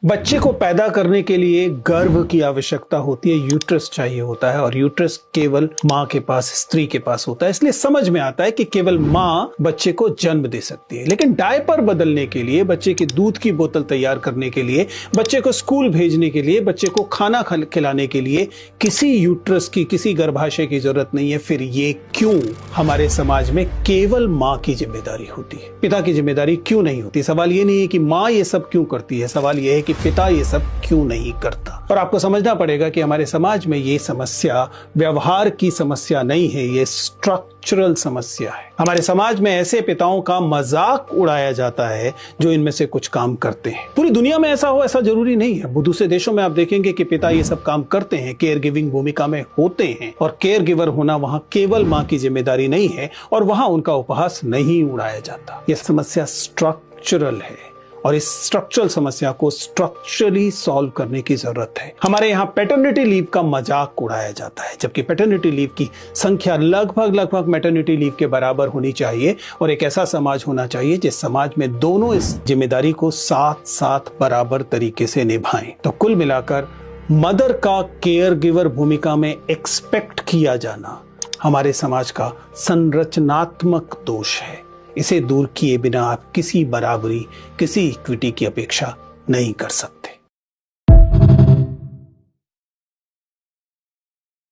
बच्चे को पैदा करने के लिए गर्भ की आवश्यकता होती है, यूट्रस चाहिए होता है और यूट्रस केवल माँ के पास, स्त्री के पास होता है। इसलिए समझ में आता है कि केवल माँ बच्चे को जन्म दे सकती है। लेकिन डायपर बदलने के लिए, बच्चे के दूध की बोतल तैयार करने के लिए, बच्चे को स्कूल भेजने के लिए, बच्चे को खाना खिलाने के लिए किसी यूट्रस की, किसी गर्भाशय की जरूरत नहीं है। फिर ये क्यों हमारे समाज में केवल माँ की जिम्मेदारी होती है, पिता की जिम्मेदारी क्यों नहीं होती? सवाल ये नहीं है कि माँ ये सब क्यों करती है, सवाल ये है कि पिता ये सब क्यों नहीं करता। और आपको समझना पड़ेगा कि हमारे समाज में ये समस्या व्यवहार की समस्या नहीं है, ये स्ट्रक्चरल समस्या है। हमारे समाज में ऐसे पिताओं का मजाक उड़ाया जाता है जो इनमें से कुछ काम करते हैं। पूरी दुनिया में ऐसा हो, ऐसा जरूरी नहीं है। दूसरे देशों में आप देखेंगे कि पिता ये सब काम करते हैं, केयर गिविंग भूमिका में होते हैं, और केयर गिवर होना वहां केवल मां की जिम्मेदारी नहीं है, और वहां उनका उपहास नहीं उड़ाया जाता। यह समस्या स्ट्रक्चरल है और इस स्ट्रक्चरल समस्या को स्ट्रक्चरली सॉल्व करने की जरूरत है। हमारे यहाँ पैटर्निटी लीव का मजाक उड़ाया जाता है, जबकि पैटर्निटी लीव की संख्या लगभग मैटर्निटी लीव के बराबर होनी चाहिए। और एक ऐसा समाज होना चाहिए जिस समाज में दोनों इस जिम्मेदारी को साथ साथ बराबर तरीके से निभाएं। तो कुल मिलाकर मदर का केयर गिवर भूमिका में एक्सपेक्ट किया जाना हमारे समाज का संरचनात्मक दोष है। इसे दूर किए बिना आप किसी बराबरी, किसी इक्विटी की अपेक्षा नहीं कर सकते।